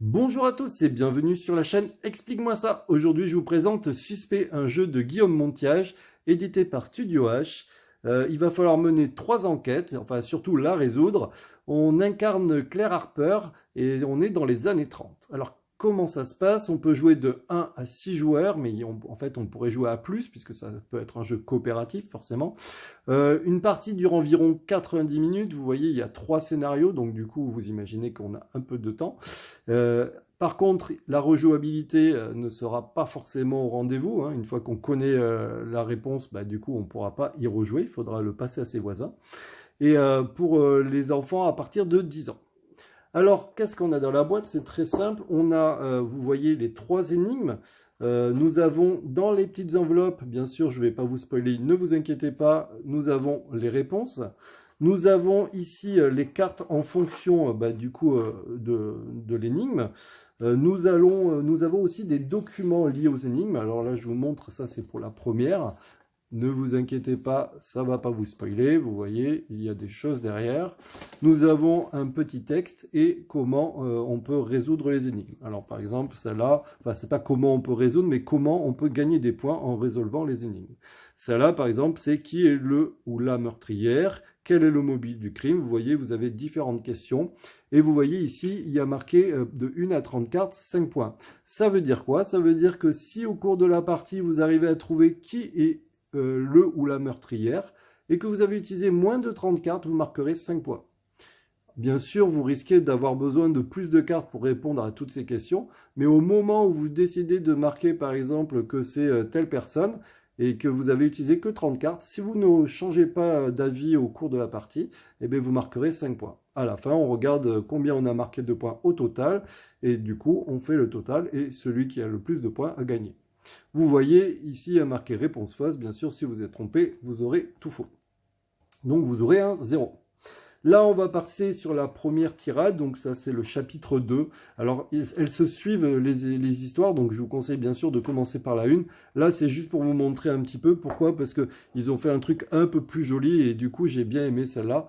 Bonjour à tous et bienvenue sur la chaîne Explique-moi ça. Aujourd'hui, je vous présente Suspect, un jeu de Guillaume Montiage, édité par Studio H. Il va falloir mener 3 enquêtes, enfin surtout la résoudre. On incarne Claire Harper et on est dans les années 30. Alors, comment ça se passe? On peut jouer de 1 à 6 joueurs, mais en fait, on pourrait jouer à plus, puisque ça peut être un jeu coopératif, forcément. Une partie dure environ 90 minutes. Vous voyez, il y a 3 scénarios, donc du coup, vous imaginez qu'on a un peu de temps. Par contre, la rejouabilité ne sera pas forcément au rendez-vous, hein. Une fois qu'on connaît la réponse, bah, du coup, on ne pourra pas y rejouer. Il faudra le passer à ses voisins. Et pour les enfants à partir de 10 ans. Alors, qu'est-ce qu'on a dans la boîte? C'est très simple. On a, vous voyez, les 3 énigmes. Nous avons dans les petites enveloppes, bien sûr, je ne vais pas vous spoiler, ne vous inquiétez pas, nous avons les réponses. Nous avons ici les cartes en fonction du coup de l'énigme. Nous avons aussi des documents liés aux énigmes. Alors là, je vous montre, ça c'est pour la première. Ne vous inquiétez pas, ça ne va pas vous spoiler. Vous voyez, il y a des choses derrière. Nous avons un petit texte et comment on peut résoudre les énigmes. Alors par exemple, celle-là, enfin c'est pas comment on peut résoudre, mais comment on peut gagner des points en résolvant les énigmes. Celle-là, par exemple, c'est qui est le ou la meurtrière, quel est le mobile du crime. Vous voyez, vous avez différentes questions. Et vous voyez ici, il y a marqué de 1 à 30 cartes, 5 points. Ça veut dire quoi? Ça veut dire que si au cours de la partie, vous arrivez à trouver qui est le ou la meurtrière, et que vous avez utilisé moins de 30 cartes, vous marquerez 5 points. Bien sûr, vous risquez d'avoir besoin de plus de cartes pour répondre à toutes ces questions, mais au moment où vous décidez de marquer par exemple que c'est telle personne, et que vous avez utilisé que 30 cartes, si vous ne changez pas d'avis au cours de la partie, eh bien vous marquerez 5 points. À la fin, on regarde combien on a marqué de points au total, et du coup, on fait le total, et celui qui a le plus de points a gagné. Vous voyez, ici, il y a marqué réponse fausse. Bien sûr, si vous êtes trompé, vous aurez tout faux. Donc, vous aurez un 0. Là, on va passer sur la première tirade, donc ça c'est le chapitre 2. Alors, elles se suivent les histoires, donc je vous conseille bien sûr de commencer par la 1. Là, c'est juste pour vous montrer un petit peu. Pourquoi? Parce qu'ils ont fait un truc un peu plus joli et du coup, j'ai bien aimé celle-là.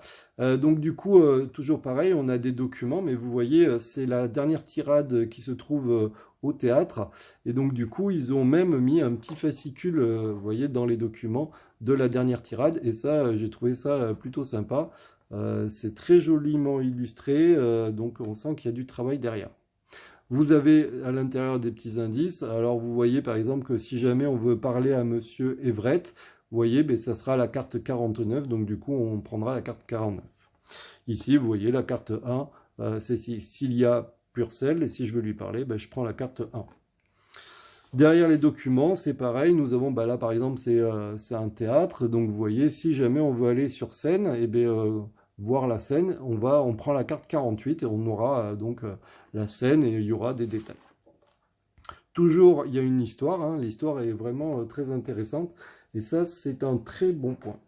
Donc du coup, toujours pareil, on a des documents, mais vous voyez, c'est la dernière tirade qui se trouve au théâtre. Et donc du coup, ils ont même mis un petit fascicule, vous voyez, dans les documents de la dernière tirade. Et ça, j'ai trouvé ça plutôt sympa. C'est très joliment illustré, donc on sent qu'il y a du travail derrière. Vous avez à l'intérieur des petits indices. Alors vous voyez par exemple que si jamais on veut parler à Monsieur Everett, vous voyez, ben, ça sera la carte 49, donc du coup on prendra la carte 49. Ici, vous voyez la carte 1, c'est s'il y a Purcell, et si je veux lui parler, ben, je prends la carte 1. Derrière les documents, c'est pareil, nous avons, bah là par exemple, c'est un théâtre, donc vous voyez, si jamais on veut aller sur scène, et bien, voir la scène, on prend la carte 48 et on aura donc la scène et il y aura des détails. Toujours, il y a une histoire, hein, l'histoire est vraiment très intéressante, et ça, c'est un très bon point.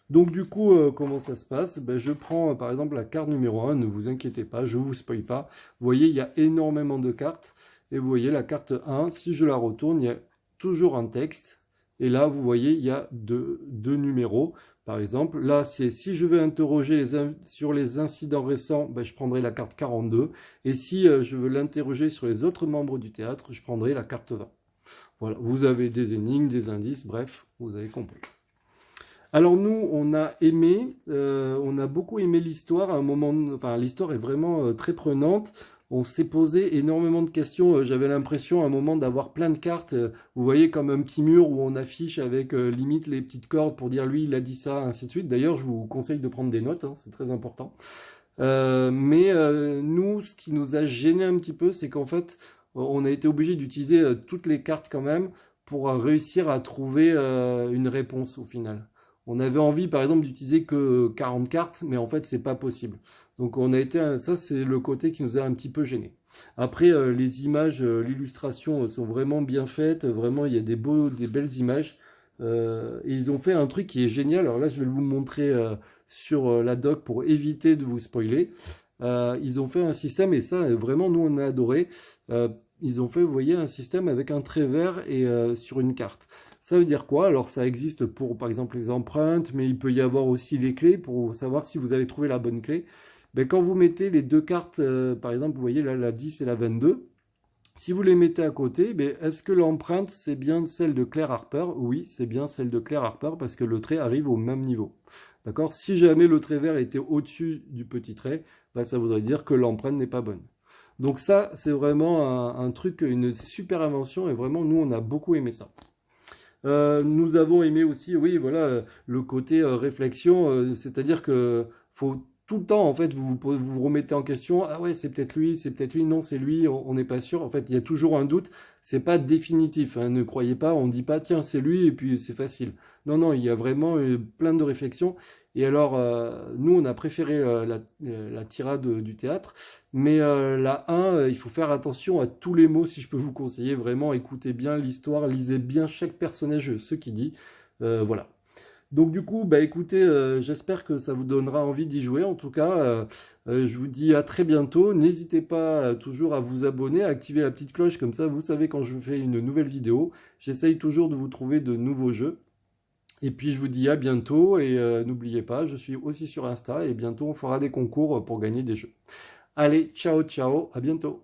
Donc du coup, comment ça se passe? Ben, je prends par exemple la carte numéro 1, ne vous inquiétez pas, je ne vous spoil pas. Vous voyez, il y a énormément de cartes. Et vous voyez la carte 1, si je la retourne, il y a toujours un texte. Et là, vous voyez, il y a deux numéros. Par exemple, là, c'est si je veux interroger sur les incidents récents, ben, je prendrai la carte 42. Et si je veux l'interroger sur les autres membres du théâtre, je prendrai la carte 20. Voilà, vous avez des énigmes, des indices, bref, vous avez compris. Alors nous, on a beaucoup aimé l'histoire. À un moment, enfin, l'histoire est vraiment très prenante. On s'est posé énormément de questions. J'avais l'impression à un moment d'avoir plein de cartes. Vous voyez comme un petit mur où on affiche avec limite les petites cordes pour dire lui il a dit ça, ainsi de suite. D'ailleurs, je vous conseille de prendre des notes, hein, c'est très important. Nous, ce qui nous a gêné un petit peu, c'est qu'en fait, on a été obligé d'utiliser toutes les cartes quand même pour réussir à trouver une réponse au final. On avait envie, par exemple, d'utiliser que 40 cartes, mais en fait, c'est pas possible. Donc, ça, c'est le côté qui nous a un petit peu gêné. Après, les images, l'illustration sont vraiment bien faites. Vraiment, il y a des belles images. Et ils ont fait un truc qui est génial. Alors là, je vais vous montrer sur la doc pour éviter de vous spoiler. Ils ont fait un système, et ça, vraiment, nous, on a adoré. Ils ont fait, vous voyez, un système avec un trait vert et sur une carte. Ça veut dire quoi? Alors, ça existe pour, par exemple, les empreintes, mais il peut y avoir aussi les clés pour savoir si vous avez trouvé la bonne clé. Ben, quand vous mettez les deux cartes, par exemple, vous voyez là, la 10 et la 22, si vous les mettez à côté, ben, est-ce que l'empreinte, c'est bien celle de Claire Harper? Oui, c'est bien celle de Claire Harper parce que le trait arrive au même niveau. D'accord? Si jamais le trait vert était au-dessus du petit trait, ben, ça voudrait dire que l'empreinte n'est pas bonne. Donc ça, c'est vraiment un truc, une super invention et vraiment, nous, on a beaucoup aimé ça. Nous avons aimé aussi, oui, voilà, le côté réflexion, c'est-à-dire que faut tout le temps, en fait, vous remettez en question, ah ouais, c'est peut-être lui, non, c'est lui, on n'est pas sûr. En fait, il y a toujours un doute, c'est pas définitif, hein, ne croyez pas, on dit pas, tiens, c'est lui, et puis c'est facile. Non, non, il y a vraiment plein de réflexions. Et alors, nous, on a préféré la tirade du théâtre, mais la 1, il faut faire attention à tous les mots, si je peux vous conseiller. Vraiment, écoutez bien l'histoire, lisez bien chaque personnage, ce qu'il dit. Voilà. Donc du coup, bah écoutez, j'espère que ça vous donnera envie d'y jouer. En tout cas, je vous dis à très bientôt. N'hésitez pas toujours à vous abonner, à activer la petite cloche, comme ça vous savez quand je fais une nouvelle vidéo. J'essaye toujours de vous trouver de nouveaux jeux. Et puis je vous dis à bientôt et n'oubliez pas, je suis aussi sur Insta et bientôt on fera des concours pour gagner des jeux. Allez, ciao ciao, à bientôt.